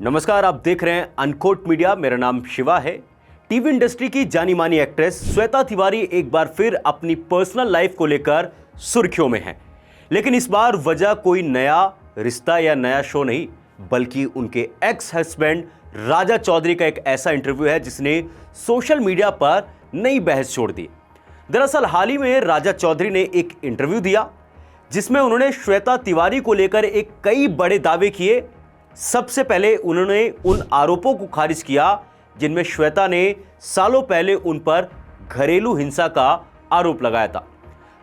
नमस्कार, आप देख रहे हैं अनकोट मीडिया। मेरा नाम शिवा है। टीवी इंडस्ट्री की जानी मानी एक्ट्रेस श्वेता तिवारी एक बार फिर अपनी पर्सनल लाइफ को लेकर सुर्खियों में हैं। लेकिन इस बार वजह कोई नया रिश्ता या नया शो नहीं, बल्कि उनके एक्स हस्बैंड राजा चौधरी का एक ऐसा इंटरव्यू है जिसने सोशल मीडिया पर नई बहस छोड़ दी। दरअसल हाल ही में राजा चौधरी ने एक इंटरव्यू दिया जिसमें उन्होंने श्वेता तिवारी को लेकर एक कई बड़े दावे किए। सबसे पहले उन्होंने उन आरोपों को खारिज किया जिनमें श्वेता ने सालों पहले उन पर घरेलू हिंसा का आरोप लगाया था।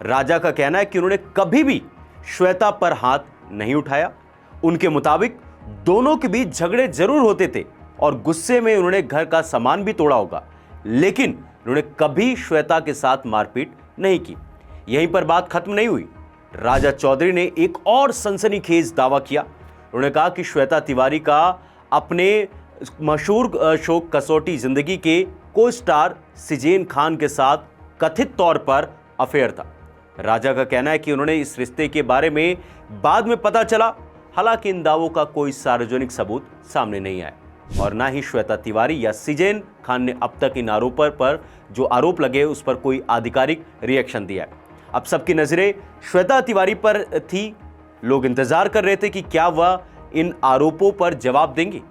राजा का कहना है कि उन्होंने कभी भी श्वेता पर हाथ नहीं उठाया। उनके मुताबिक दोनों के बीच झगड़े जरूर होते थे और गुस्से में उन्होंने घर का सामान भी तोड़ा होगा, लेकिन उन्होंने कभी श्वेता के साथ मारपीट नहीं की। यहीं पर बात खत्म नहीं हुई। राजा चौधरी ने एक और सनसनीखेज दावा किया। उन्होंने कहा कि श्वेता तिवारी का अपने मशहूर शो कसौटी जिंदगी के को स्टार सिजेन खान के साथ कथित तौर पर अफेयर था। राजा का कहना है कि उन्होंने इस रिश्ते के बारे में बाद में पता चला, हालांकि इन दावों का कोई सार्वजनिक सबूत सामने नहीं आया और ना ही श्वेता तिवारी या सिजेन खान ने अब तक इन आरोपों पर जो आरोप लगे उस पर कोई आधिकारिक रिएक्शन दिया है। अब सबकी नजरें श्वेता तिवारी पर थी। लोग इंतजार कर रहे थे कि क्या वह इन आरोपों पर जवाब देंगी,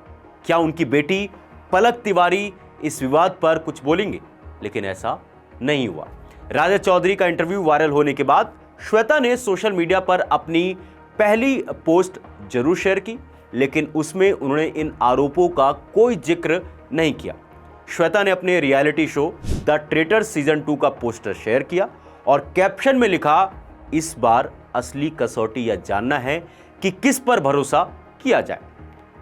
क्या उनकी बेटी पलक तिवारी इस विवाद पर कुछ बोलेंगे, लेकिन ऐसा नहीं हुआ। राजा चौधरी का इंटरव्यू वायरल होने के बाद श्वेता ने सोशल मीडिया पर अपनी पहली पोस्ट जरूर शेयर की, लेकिन उसमें उन्होंने इन आरोपों का कोई जिक्र नहीं किया। श्वेता ने अपने reality show the traitor season 2 का पोस्टर शेयर किया और कैप्शन में लिखा, इस बार असली कसौटी यह जानना है कि किस पर भरोसा किया जाए।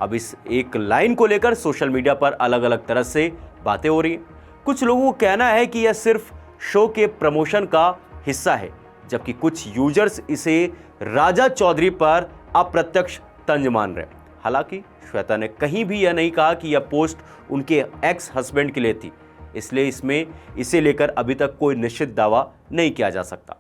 अब इस एक लाइन को लेकर सोशल मीडिया पर अलग अलग तरह से बातें हो रही हैं। कुछ लोगों का कहना है कि यह सिर्फ शो के प्रमोशन का हिस्सा है, जबकि कुछ यूजर्स इसे राजा चौधरी पर अप्रत्यक्ष तंज मान रहे हैं। हालांकि श्वेता ने कहीं भी यह नहीं कहा कि यह पोस्ट उनके एक्स हस्बैंड के लिए थी, इसलिए इसे लेकर अभी तक कोई निश्चित दावा नहीं किया जा सकता।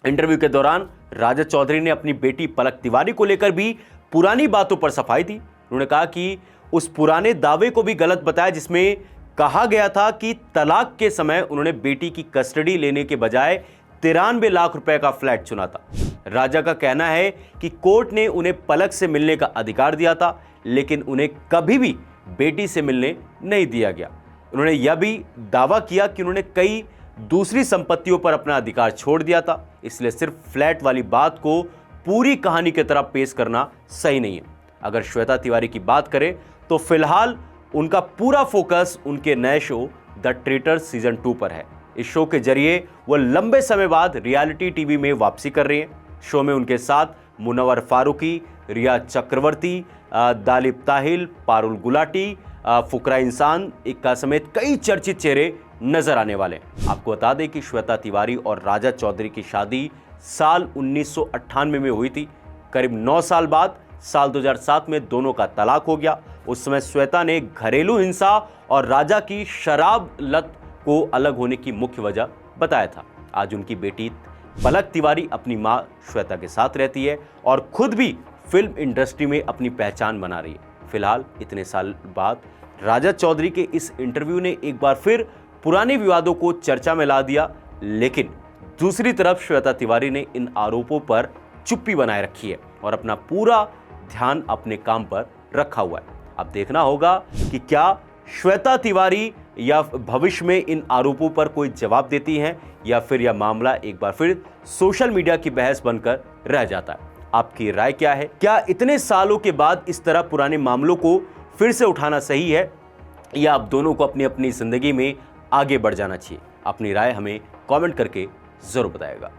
इंटरव्यू के दौरान राजा चौधरी ने अपनी बेटी पलक तिवारी को लेकर भी पुरानी बातों पर सफाई दी। उन्होंने कहा कि उस पुराने दावे को भी गलत बताया जिसमें कहा गया था कि तलाक के समय उन्होंने बेटी की कस्टडी लेने के बजाय 93 लाख रुपए का फ्लैट चुना था। राजा का कहना है कि कोर्ट ने उन्हें पलक से मिलने का अधिकार दिया था, लेकिन उन्हें कभी भी बेटी से मिलने नहीं दिया गया। उन्होंने यह भी दावा किया कि उन्होंने कई दूसरी संपत्तियों पर अपना अधिकार छोड़ दिया था, इसलिए सिर्फ फ्लैट वाली बात को पूरी कहानी की तरह पेश करना सही नहीं है। अगर श्वेता तिवारी की बात करें तो फिलहाल उनका पूरा फोकस उनके नए शो द ट्रेटर सीजन 2 पर है। इस शो के जरिए वो लंबे समय बाद रियलिटी टीवी में वापसी कर रही हैं। शो में उनके साथ मुनव्वर फारूकी, रिया चक्रवर्ती, दालिब ताहिल, पारुल गुलाटी, फुकरा इंसान इक्का समेत कई चर्चित चेहरे नजर आने वाले हैं। आपको बता दें कि श्वेता तिवारी और राजा चौधरी की शादी साल 1998 में हुई थी। करीब 9 साल बाद साल 2007 में दोनों का तलाक हो गया। उस समय श्वेता ने घरेलू हिंसा और राजा की शराब लत को अलग होने की मुख्य वजह बताया था। आज उनकी बेटी पलक तिवारी अपनी मां श्वेता के साथ रहती है और खुद भी फिल्म इंडस्ट्री में अपनी पहचान बना रही है। फिलहाल इतने साल बाद राजा चौधरी के इस इंटरव्यू ने एक बार फिर पुराने विवादों को चर्चा में ला दिया, लेकिन दूसरी तरफ श्वेता तिवारी ने इन आरोपों पर चुप्पी बनाए रखी है और अपना पूरा ध्यान अपने काम पर रखा हुआ है। अब देखना होगा कि क्या श्वेता तिवारी या भविष्य में इन आरोपों पर कोई जवाब देती हैं या फिर यह मामला एक बार फिर सोशल मीडिया की बहस बनकर रह जाता है। आपकी राय क्या है? क्या इतने सालों के बाद इस तरह पुराने मामलों को फिर से उठाना सही है या आप दोनों को अपनी अपनी जिंदगी में आगे बढ़ जाना चाहिए? अपनी राय हमें कमेंट करके जरूर बताइएगा।